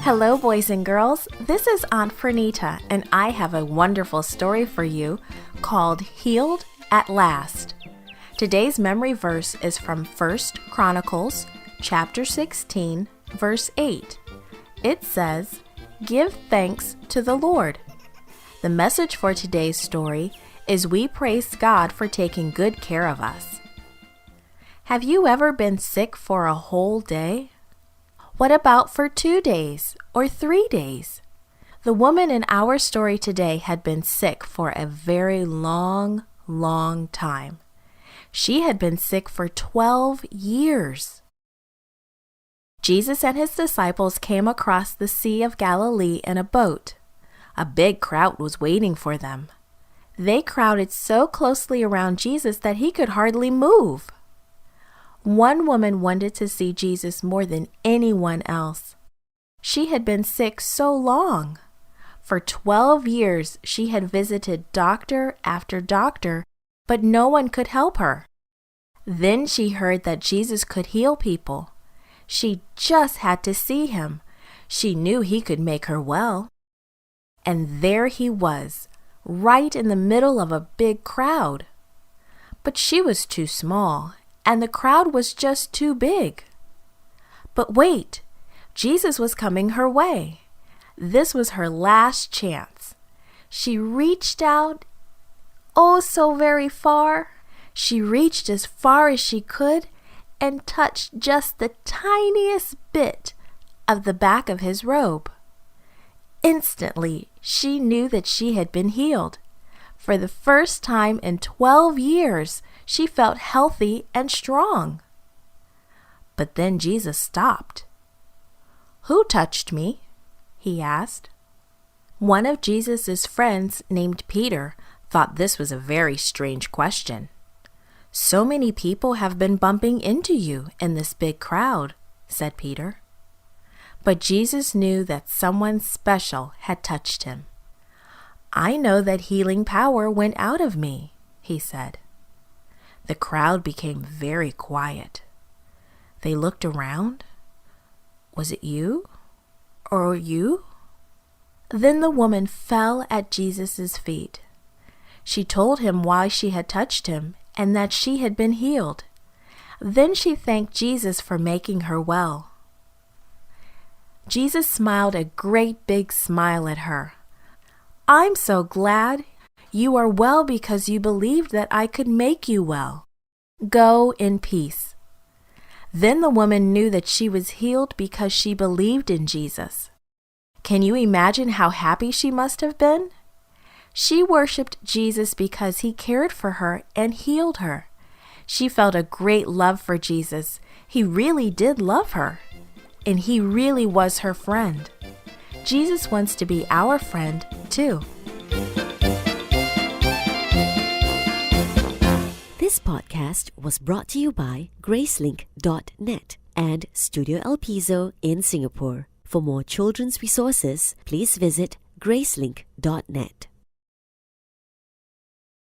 Hello, boys and girls. This is Aunt Fernita, and I have a wonderful story for you called Healed at Last. Today's memory verse is from 1 Chronicles chapter 16, verse 8. It says, "Give thanks to the Lord." The message for today's story is we praise God for taking good care of us. Have you ever been sick for a whole day? What about for 2 days or 3 days? The woman in our story today had been sick for a very long time. She had been sick for 12 years. Jesus and his disciples came across the Sea of Galilee in a boat. A big crowd was waiting for them. They crowded so closely around Jesus that he could hardly move. One woman wanted to see Jesus more than anyone else. She had been sick so long. For 12 years, she had visited doctor after doctor, but no one could help her. Then she heard that Jesus could heal people. She just had to see him. She knew he could make her well. And there he was, right in the middle of a big crowd. But she was too small, and the crowd was just too big. But wait, Jesus was coming her way. This was her last chance. She reached out, oh so very far. She reached as far as she could and touched just the tiniest bit of the back of his robe. Instantly, she knew that she had been healed. For the first time in 12 years, she felt healthy and strong. But then Jesus stopped. "Who touched me?" he asked. One of Jesus' friends named Peter thought this was a very strange question. "So many people have been bumping into you in this big crowd," said Peter. But Jesus knew that someone special had touched him. "I know that healing power went out of me," he said. The crowd became very quiet. They looked around. "Was it you? Or you?" Then the woman fell at Jesus' feet. She told him why she had touched him and that she had been healed. Then she thanked Jesus for making her well. Jesus smiled a great big smile at her. "I'm so glad. You are well because you believed that I could make you well. Go in peace." Then the woman knew that she was healed because she believed in Jesus. Can you imagine how happy she must have been? She worshiped Jesus because he cared for her and healed her. She felt a great love for Jesus. He really did love her, and he really was her friend. Jesus wants to be our friend too. This podcast was brought to you by Gracelink.net and Studio El Piso in Singapore. For more children's resources, please visit Gracelink.net.